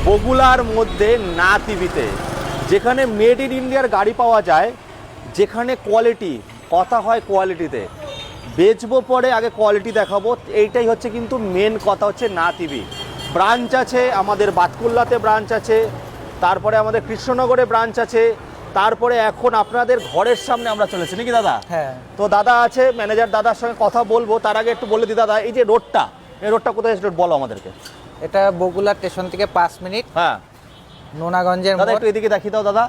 বগুলার মধ্যে না টিভিতে যেখানে মেড ইন ইন্ডিয়ার গাড়ি পাওয়া যায়, যেখানে কোয়ালিটি, কথা হয় কোয়ালিটিতে, বেচবো পরে আগে কোয়ালিটি দেখাবো, এইটাই হচ্ছে কিন্তু মেন কথা হচ্ছে না টিভি। ব্রাঞ্চ আছে আমাদের বাতকুল্লাতে, ব্রাঞ্চ আছে, তারপরে আমাদের কৃষ্ণনগরে ব্রাঞ্চ আছে, তারপরে এখন আপনাদের ঘরের সামনে আমরা চলেছি নাকি দাদা? হ্যাঁ। তো দাদা আছে, ম্যানেজার দাদার সঙ্গে কথা বলবো, তার আগে একটু বলে দিই দাদা, এই যে রোডটা, এই রোডটা কোথায় বলো আমাদেরকে। এটা বগুলা স্টেশন থেকে 5 মিনিট, হ্যাঁ নোনাগঞ্জের দাদা মোড়। একটু এদিকে দেখিয়ে দাও দাদা।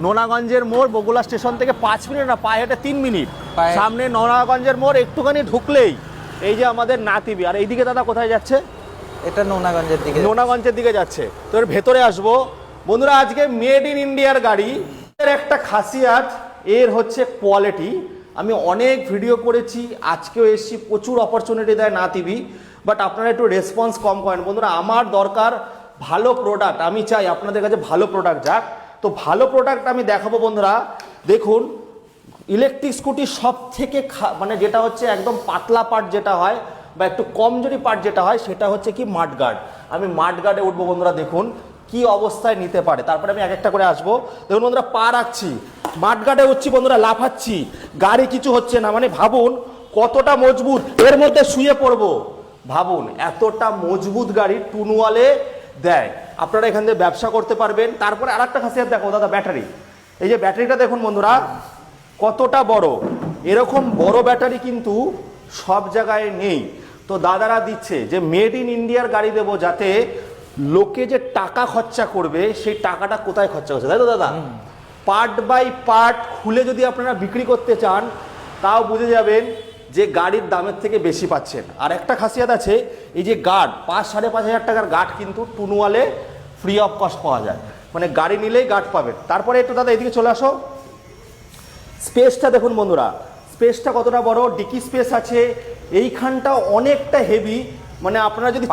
নোনাগঞ্জের মোড়, বগুলা স্টেশন থেকে 5 মিনিট না, পায়ে হেঁটে 3 মিনিট, সামনে নোনাগঞ্জের মোড়, একটুখানি ঢুকলেই এই যে আমাদের না টিভি। আর এইদিকে দাদা কোথায় যাচ্ছে? এটা নোনাগঞ্জের দিকে। নোনাগঞ্জের দিকে যাচ্ছে। তো এর ভেতরে আসবো বন্ধুরা। আজকে মেড ইন ইন্ডিয়ার গাড়ি, এর একটা খাসিয়াত এর হচ্ছে কোয়ালিটি। আমি অনেক ভিডিও করেছি, আজকেও এসেছি, প্রচুর অপরচুনিটি দেয় না টিভি, বাট আপনারা একটু রেসপন্স কম করেন বন্ধুরা। আমার দরকার ভালো প্রোডাক্ট, আমি চাই আপনাদের কাছে ভালো প্রোডাক্ট যাক। তো ভালো প্রোডাক্ট আমি দেখাবো বন্ধুরা। দেখুন, ইলেকট্রিক স্কুটি সব থেকে মানে যেটা হচ্ছে একদম পাতলা পার্ট যেটা হয় বা একটু কমজোরি পার্ট যেটা হয়, সেটা হচ্ছে কি মাডগার্ড। আমি মাডগার্ডে উঠবো বন্ধুরা, দেখুন কি অবস্থায় নিতে পারে, তারপরে আমি এক একটা করে আসবো। দেখুন বন্ধুরা, পা রাখছি, মাডগার্ডে উঠছি বন্ধুরা, লাফাচ্ছি, গাড়ি কিছু হচ্ছে না। মানে ভাবুন কতটা মজবুত, এর মধ্যে শুয়ে পড়বো। ভাবুন এতটা মজবুত গাড়ি টুনওয়ালে দেয়, আপনারা এখান থেকে ব্যবসা করতে পারবেন। তারপরে আর একটা খাসিয়াত দেখো দাদা, ব্যাটারি। এই যে ব্যাটারিটা দেখুন বন্ধুরা কতটা বড়, এরকম বড় ব্যাটারি কিন্তু সব জায়গায় নেই। তো দাদারা দিচ্ছে যে মেড ইন ইন্ডিয়ার গাড়ি দেবো, যাতে লোকে যে টাকা খরচা করবে সেই টাকাটা কোথায় খরচা করছে, তাই তো দাদা? পার্ট বাই পার্ট খুলে যদি আপনারা বিক্রি করতে চান, তাও বুঝে যাবেন যে গাড়ির দামের থেকে বেশি পাচ্ছেন। আর একটা খাসিয়াত আছে, এই যে গার্ড, 5-5.5 টাকার গার্ড কিন্তু টুনওয়ালে ফ্রি অফ কস্ট পাওয়া যায়, মানে গাড়ি নিলেই গার্ড পাবেন। তারপরে একটু দাদা এদিকে চলে আসো। স্পেসটা দেখুন বন্ধুরা, স্পেসটা কতটা বড়, ডিকি স্পেস আছে, এইখানটা অনেকটা হেভি, মানে আপনারা যদি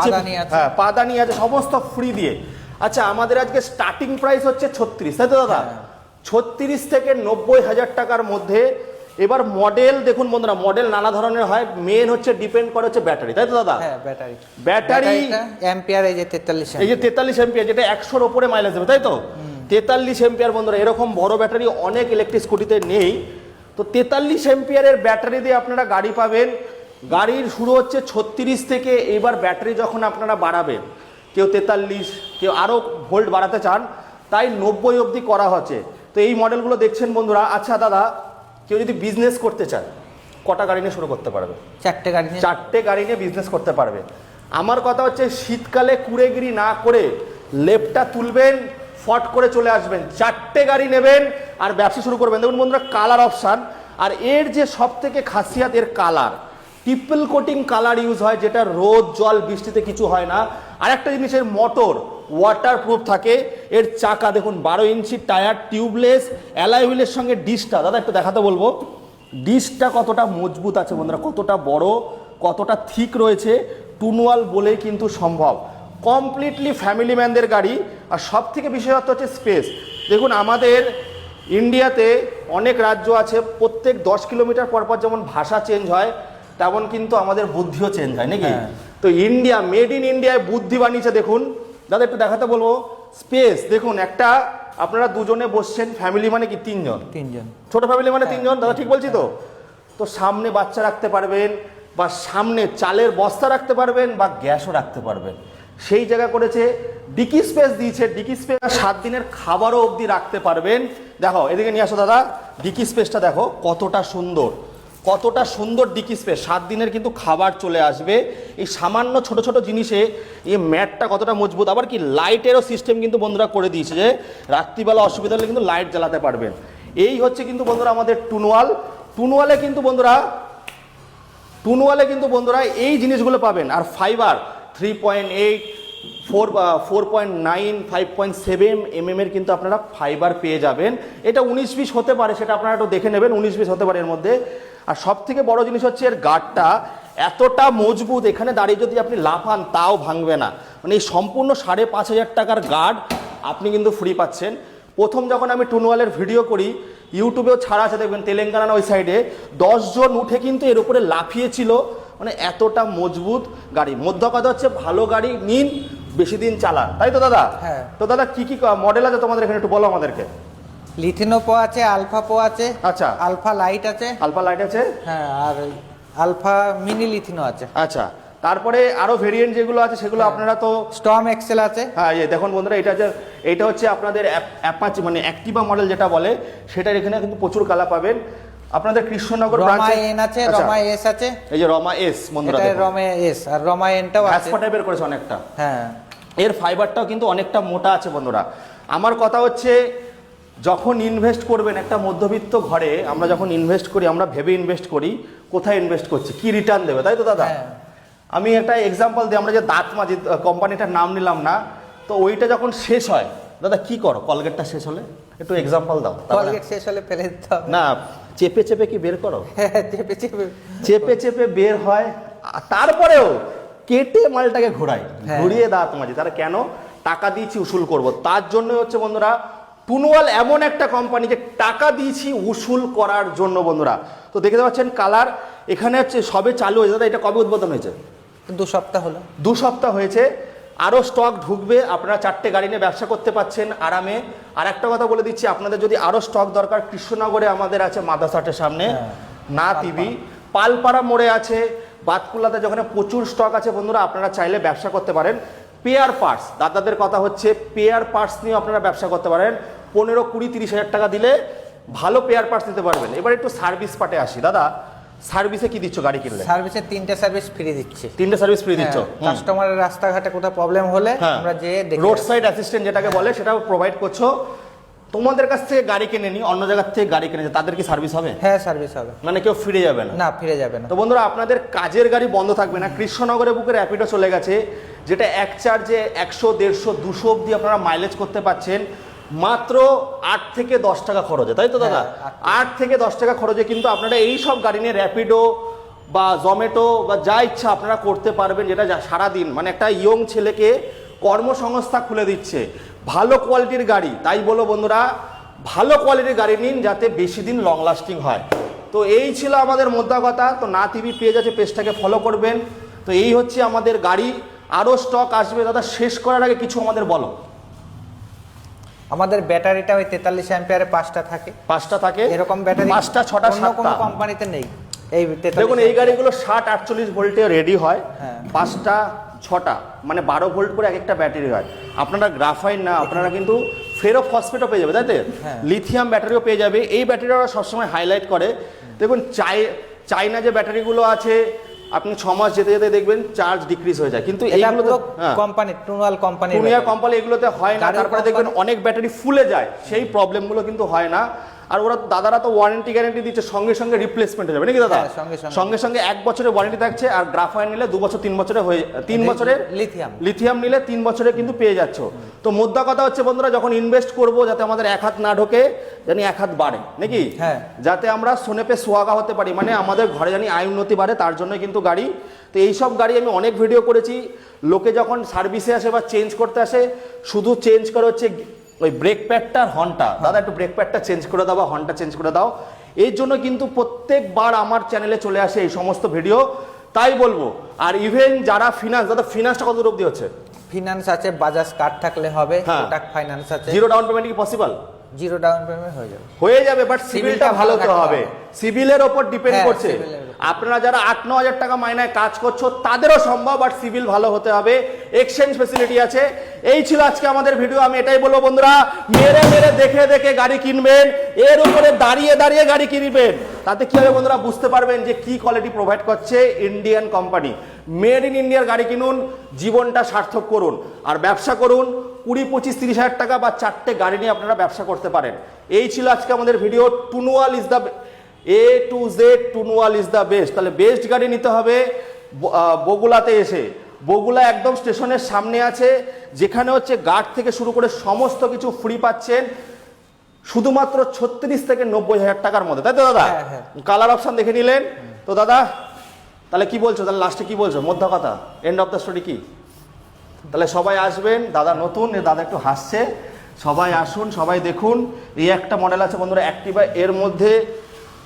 হ্যাঁ পাদানি আছে, সমস্ত ফ্রি দিয়ে। আচ্ছা, আমাদের আজকে স্টার্টিং প্রাইস হচ্ছে 36, তাই তো দাদা? 36 থেকে 90,000 টাকার মধ্যে। এবার মডেল দেখুন বন্ধুরা, মডেল নানা ধরনের হয়, মেন হচ্ছে ডিপেন্ড করে হচ্ছে ব্যাটারি, তাই তো দাদা? হ্যাঁ, ব্যাটারি। ব্যাটারি অ্যাম্পিয়ার এই যে 43, এই যে 43 অ্যাম্পিয়ার, যেটা 100-র উপরে মাইলেজ দেবে, তাই তো? 43 অ্যাম্পিয়ার বন্ধুরা, এরকম বড় ব্যাটারি অনেক ইলেকট্রিক স্কুটিতে নেই। তো 43 অ্যাম্পিয়ারের ব্যাটারি দিয়ে আপনারা গাড়ি পাবেন। গাড়ির শুরু হচ্ছে 36 থেকে। এইবার ব্যাটারি যখন আপনারা বাড়াবেন, কেউ 43, কেউ আরও ভোল্ট বাড়াতে চান, তাই 90 অবধি করা হচ্ছে। তো এই মডেলগুলো দেখছেন বন্ধুরা। আচ্ছা দাদা, কেউ যদি বিজনেস করতে চায়, কটা গাড়ি নিয়ে শুরু করতে পারবে? 4টে গাড়ি। 4টে গাড়ি নিয়ে বিজনেস করতে পারবে। আমার কথা হচ্ছে শীতকালে কুড়েগিরি না করে লেফটটা তুলবেন, ফট করে চলে আসবেন, 4টে গাড়ি নেবেন আর ব্যবসা শুরু করবেন। দেখুন বন্ধুরা, কালার অপশান, আর এর যে সব থেকে খাসিয়াত, এর colour triple coating colour use হয়, যেটা রোদ জল বৃষ্টিতে কিছু হয় না। আর একটা জিনিসের মোটর ওয়াটার প্রুফ থাকে। এর চাকা দেখুন, 12 ইঞ্চি টায়ার, টিউবলেস, অ্যালয় হুইলের সঙ্গে ডিসটা দাদা একটু দেখাতে বলবো, ডিসটা কতটা মজবুত আছে বন্ধুরা, কতটা বড়, কতটা থিক রয়েছে, টুনওয়াল বলেই কিন্তু সম্ভব। কমপ্লিটলি ফ্যামিলি ম্যানদের গাড়ি। আর সব থেকে বিশেষত্ব হচ্ছে স্পেস। দেখুন, আমাদের ইন্ডিয়াতে অনেক রাজ্য আছে, প্রত্যেক 10 কিলোমিটার পর পর যেমন ভাষা চেঞ্জ হয়, তেমন কিন্তু আমাদের বুদ্ধিও চেঞ্জ হয় নাকি? তো ইন্ডিয়া, মেড ইন ইন্ডিয়ায় বুদ্ধি বানিয়েছে। দেখুন দাদা একটু দেখাতে বলবো, স্পেস দেখুন, একটা আপনারা দুজনে বসছেন, ফ্যামিলি মানে কি 3 জন, ছোট ফ্যামিলি মানে 3 জন, দাদা ঠিক বলছি তো? তো সামনে বাচ্চা রাখতে পারবেন, বা সামনে চালের বস্তা রাখতে পারবেন, বা গ্যাসও রাখতে পারবেন, সেই জায়গা করেছে। ডিকি স্পেস দিয়েছে, ডিকি স্পেস 7 দিনের খাবারও অবধি রাখতে পারবেন। দেখো এদিকে নিয়ে আসো দাদা, ডিকি স্পেসটা দেখো কতটা সুন্দর, কতটা সুন্দর ডিকি স্পেস, 7 দিনের কিন্তু খাবার চলে আসবে। এই সামান্য ছোট ছোট জিনিসে এই ম্যাটটা কতটা মজবুত। আবার কি লাইটেরও সিস্টেম কিন্তু বন্ধুরা করে দিয়েছে, যে রাত্রিবেলা অসুবিধা হলে কিন্তু লাইট জ্বালাতে পারবেন। এই হচ্ছে কিন্তু বন্ধুরা আমাদের টুনওয়াল। টুনওয়ালে কিন্তু বন্ধুরা এই জিনিসগুলো পাবেন। আর ফাইবার 3.8, 4.9, 5.7 mm কিন্তু আপনারা ফাইবার পেয়ে যাবেন। এটা 19 পিস হতে পারে, সেটা আপনারা একটু দেখে নেবেন, 19 পিস হতে পারে এর মধ্যে। আর সব থেকে বড় জিনিস হচ্ছে এর গার্ডটা এতটা মজবুত, এখানে দাঁড়িয়ে যদি আপনি লাফান তাও ভাঙবে না। মানে এই সম্পূর্ণ 5,500 টাকার গার্ড আপনি কিন্তু ফ্রি পাচ্ছেন। প্রথম যখন আমি টুনওয়ালের ভিডিও করি, ইউটিউবেও ছাড়া আছে, দেখবেন তেলেঙ্গানা ওই সাইডে 10 জন উঠে কিন্তু এর উপরে লাফিয়েছিল। মানে এতটা মজবুত গাড়ি। মধ্য কথা হচ্ছে ভালো গাড়ি নিন, বেশি দিন চালান, তাই তো দাদা? হ্যাঁ। তো দাদা কি কি মডেল আছে তোমাদের এখানে, একটু বলো আমাদেরকে। লিথিনো প্রো আছে, আলফা প্রো আছে, আচ্ছা। আলফা লাইট আছে, আলফা লাইট আছে, হ্যাঁ, আর আলফা মিনি লিথিনো আছে। আচ্ছা। তারপরে আরো ভেরিয়েন্ট যেগুলো আছে সেগুলো আপনারা তো, স্টর্ম এক্সেল আছে। হ্যাঁ এই দেখুন বন্ধুরা, এটা হচ্ছে আপনাদের অ্যাপাচি মানে অ্যাক্টিভা মডেল যেটা বলে, সেটার এখানে কিন্তু প্রচুর কালার পাবেন। আপনাদের কৃষ্ণনগর রমা ব্রাঞ্চে এন আছে, রমা এস আছে, এই যে রমা এস বন্ধুরা, এটা রমা এস, আর রমা এনটাও আছে। হ্যাসপা টাইপের করেছে অনেকটা, হ্যাঁ। এর ফাইবারটাও কিন্তু অনেকটা মোটা আছে বন্ধুরা। আমার কথা হচ্ছে, যখন ইনভেস্ট করবেন একটা মধ্যবিত্ত ঘরে, আমরা যখন ইনভেস্ট করি আমরা ভেবে ইনভেস্ট করি কোথায় ইনভেস্ট করছি, কি রিটার্ন দেবে, তাই তো দাদা? হ্যাঁ। আমি একটা এক্সাম্পল দিই, আমরা যে দাঁত মাজি কোম্পানিটার নাম নিলাম না, তো ওইটা যখন শেষ হয় দাদা কি করো, কলগেটটা শেষ হলে একটু এক্সাম্পল দাও। কলগেট শেষ হলে ফেলে দিতে হবে না, চেপে চেপে কি বের করো? হ্যাঁ, চেপে চেপে চেপে চেপে বের হয়, তারপরেও কেটে মালটাকে ঘোরাই, হ্যাঁ। ঘুরিয়ে দাঁত মাঝি। তারা কেন? টাকা দিয়েছি উসুল করব, তার জন্য হচ্ছে বন্ধুরা টুনওয়াল এমন একটা কোম্পানি যে টাকা দিয়েছি উসুল করার জন্য বন্ধুরা। তো দেখতে পাচ্ছেন কালার এখানে হচ্ছে সবে চালু হয়েছে দাদা, এটা কবে উদ্বোধন হয়েছে? 2 সপ্তাহ হলো। 2 সপ্তাহ হয়েছে, আরও স্টক ঢুকবে, আপনারা 4টে গাড়ি নিয়ে ব্যবসা করতে পাচ্ছেন আরামে। আর একটা কথা বলে দিচ্ছি, আপনাদের যদি আরও স্টক দরকার, কৃষ্ণনগরে আমাদের আছে মাদাসাটের সামনে, না টিভি, পালপাড়া মোড়ে আছে, বাতকুল্লাতে, যেখানে প্রচুর স্টক আছে বন্ধুরা, আপনারা চাইলে ব্যবসা করতে পারেন। পেয়ার পার্টস, দাদাদের কথা হচ্ছে পেয়ার পার্টস নিয়ে আপনারা ব্যবসা করতে পারেন। 15, 20, 30 হাজার টাকা দিলে ভালো পেয়ার পার্টস নিতে পারবেন। এবার একটু সার্ভিস পার্টে আসি দাদা, সার্ভিসে কি দিচ্ছ গাড়ি কিনলে? সার্ভিসে 3টে সার্ভিস ফ্রি দিচ্ছি। 3টে সার্ভিস ফ্রি দিচ্ছ? কাস্টমারের রাস্তাঘাটে কোথাও প্রবলেম হলে আমরা যে রোড সাইড অ্যাসিস্ট্যান্ট যেটাকে বলে সেটাও প্রোভাইড করছো। তোমাদের কাছ থেকে গাড়ি কিনে নি, অন্য জায়গার থেকে গাড়ি কিনেছে, তাদের কি সার্ভিস হবে? হ্যাঁ, সার্ভিস হবে। মানে কেউ ফিরে যাবে না? না, ফিরে যাবে না। তো বন্ধুরা আপনাদের কাজের গাড়ি বন্ধ থাকবে না। কৃষ্ণনগরের বুকে র্যাপিডো চলে গেছে, যেটা এক চার্জে 100, 150, 200 অব্দি আপনারা মাইলেজ করতে পাচ্ছেন মাত্র 8 থেকে 10 টাকা খরচে, তাই তো দাদা? 8 থেকে 10 টাকা খরচে কিন্তু আপনারা এই সব গাড়ি নিয়ে র্যাপিডো বা জোম্যাটো বা যা ইচ্ছা আপনারা করতে পারবেন, যেটা সারাদিন মানে একটা ইয়ং ছেলেকে কর্মসংস্থা খুলে দিচ্ছে। ভালো কোয়ালিটির গাড়ি, তাই বলো বন্ধুরা ভালো কোয়ালিটির গাড়ি নিন, যাতে বেশি দিন লং লাস্টিং হয়। তো এই ছিল আমাদের মোদ্দা কথা। তো না টিভি পেজ আছে, পেজটাকে ফলো করবেন। তো এই হচ্ছে আমাদের গাড়ি, আরও স্টক আসবে। দাদা শেষ করার আগে কিছু আমাদের বলো। আমাদের ব্যাটারিটা ওই 43 অ্যাম্পিয়ারে 5টা থাকে। 5টা থাকে, এরকম ব্যাটারি 5টা, 6টা, অন্য কোনো 7টা কোম্পানিতে নেই। এই 43 দেখুন এই গাড়িগুলো 60-48 ভোল্টে রেডি হয়। হ্যাঁ। 5টা 6টা মানে 12 ভোল্ট করে এক একটা ব্যাটারি হয়। আপনারা গ্রাফাইট না, আপনারা কিন্তু ফেরো ফসফেটও পেয়ে যাবে, তাই তো? হ্যাঁ। লিথিয়াম ব্যাটারিও পেয়ে যাবে। এই ব্যাটারিটা ওরা সবসময় হাইলাইট করে। দেখুন চাইনা যে ব্যাটারিগুলো আছে, আপনি 6 মাস যেতে যেতে দেখবেন চার্জ ডিক্রিজ হয়ে যায়, কিন্তু এইগুলো তো কোম্পানি টুনওয়াল কোম্পানি, টুনিয়ার কোম্পানি এগুলোতে হয় না। তারপরে দেখবেন অনেক ব্যাটারি ফুলে যায়, সেই প্রবলেমগুলো কিন্তু হয় না। আর ওরা দাদারা তো ওয়ারেন্টি গ্যারেন্টি দিচ্ছে, সঙ্গে সঙ্গে রিপ্লেসমেন্ট হয়ে যাবে নাকি দাদা? সঙ্গে সঙ্গে 1 বছরের ওয়ারেন্টি থাকছে। আর গ্রাফাইট নিলে 2 বছর 3 বছরে হয়ে 3 বছরের লিথিয়াম নিলে 3 বছরে কিন্তু পেয়ে যাচ্ছ। তো মোদ্দা কথা হচ্ছে বন্ধুরা, যখন ইনভেস্ট করব যাতে আমাদের 1 হাত না ঢোকে, জানি 1 হাত বাড়ে নাকি? হ্যাঁ। যাতে আমরা সোনেপে সোহাগা হতে পারি, মানে আমাদের ঘরে জানি আয় উন্নতি বাড়ে, তার জন্য কিন্তু গাড়ি। তো এইসব গাড়ি আমি অনেক ভিডিও করেছি। লোকে যখন সার্ভিসে আসে বা চেঞ্জ করতে আসে, শুধু চেঞ্জ করে হচ্ছে ওই ব্রেক প্যাডটা আর হর্নটা। দাদা একটু ব্রেক প্যাডটা চেঞ্জ করে দাও বা হর্নটা চেঞ্জ করে দাও। এই জন্য কিন্তু প্রত্যেকবার আমার চ্যানেলে চলে আসে এই সমস্ত ভিডিও, তাই বলবো। আর ইভেন যারা ফিনান্স, দাদা ফিনান্সটা কত অবধি হচ্ছে? ফিনান্স আছে, বাজাজ কার্ড থাকলে হবে, কোটাক ফাইন্যান্স আছে। জিরো ডাউন পেমেন্ট কি পসিবল? জিরো ডাউন পেমেন্ট হয়ে যাবে, বাট সিভিলটা ভালো হতে হবে। সিভিলের ওপর ডিপেন্ড করছে। আপনারা যারা 8-9 হাজার টাকা মাইনায় কাজ করছো তাদেরও সম্ভব, বাট সিভিল ভালো হতে হবে। এক্সচেঞ্জ ফেসিলিটি আছে। এই ছিল আজকে আমাদের ভিডিও। আমি এটাই বলবো বন্ধুরা, মেরে মেরে দেখে দেখে গাড়ি কিনবেন, এর উপরে দাঁড়িয়ে দাঁড়িয়ে গাড়ি কিনবেন। তাতে কি হবে বন্ধুরা, বুঝতে পারবেন যে কি কোয়ালিটি প্রোভাইড করছে ইন্ডিয়ান কোম্পানি। মেড ইন ইন্ডিয়ার গাড়ি কিনুন, জীবনটা সার্থক করুন, আর ব্যবসা করুন। 20, 25, 30 হাজার টাকা বা 4টে গাড়ি নিয়ে আপনারা ব্যবসা করতে পারেন। এই ছিল আজকে আমাদের video. Tunwal is the A to Z, Tunwal is the best. তাহলে বেস্ট গাড়ি নিতে হবে বগুলাতে এসে। বগুলা একদম স্টেশনের সামনে আছে, যেখানে হচ্ছে গার্ড থেকে শুরু করে সমস্ত কিছু ফ্রি পাচ্ছেন শুধুমাত্র 36 থেকে 90 হাজার টাকার মধ্যে, তাই তো দাদা? কালার অপশন দেখে নিলেন তো দাদা। তাহলে কি বলছো, তাহলে লাস্টে কি বলছো, মধ্যা কথা, এন্ড অফ দ্য স্টোরি কি? তাহলে সবাই আসবেন। দাদা নতুন, দাদা একটু হাসছে। সবাই আসুন, সবাই দেখুন। এই একটা মডেল আছে বন্ধুরা অ্যাক্টিভা। এর মধ্যে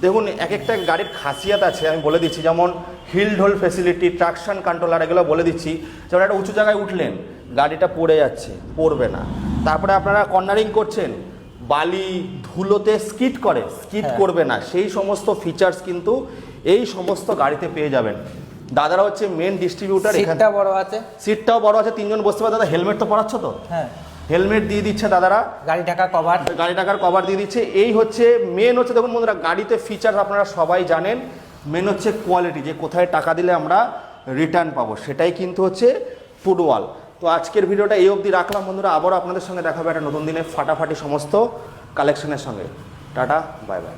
দেখুন এক একটা গাড়ির খাসিয়াত আছে, আমি বলে দিচ্ছি। যেমন হিল ঢোল ফেসিলিটি, ট্রাকশন কন্ট্রোলার, এগুলো বলে দিচ্ছি। যেমন একটা উঁচু জায়গায় উঠলেন, গাড়িটা পড়ে যাচ্ছে, পড়বে না। তারপরে আপনারা কর্নারিং করছেন, বালি ধুলোতে স্কিড করবে না, সেই সমস্ত ফিচার্স কিন্তু এই সমস্ত গাড়িতে পেয়ে যাবেন। দাদারা হচ্ছে মেন ডিস্ট্রিবিউটার। সিটটা বড় আছে, সিটটাও বড় আছে, 3 জন বসতে পারে। দাদা হেলমেট তো পরাচ্ছ তো? হ্যাঁ, হেলমেট দিয়ে দিচ্ছে দাদারা, গাড়ি ঢাকা কভার, গাড়ি টাকার কভার দিয়ে দিচ্ছে। এই হচ্ছে মেন হচ্ছে, দেখুন বন্ধুরা, গাড়িতে ফিচার্স আপনারা সবাই জানেন, মেন হচ্ছে কোয়ালিটি, যে কোথায় টাকা দিলে আমরা রিটার্ন পাবো, সেটাই কিন্তু হচ্ছে ফুটবল। তো আজকের ভিডিওটা এই অবধি রাখলাম বন্ধুরা, আবারও আপনাদের সঙ্গে দেখা হবে একটা নতুন দিনে ফাটাফাটি সমস্ত কালেকশনের সঙ্গে। Tata, bye bye.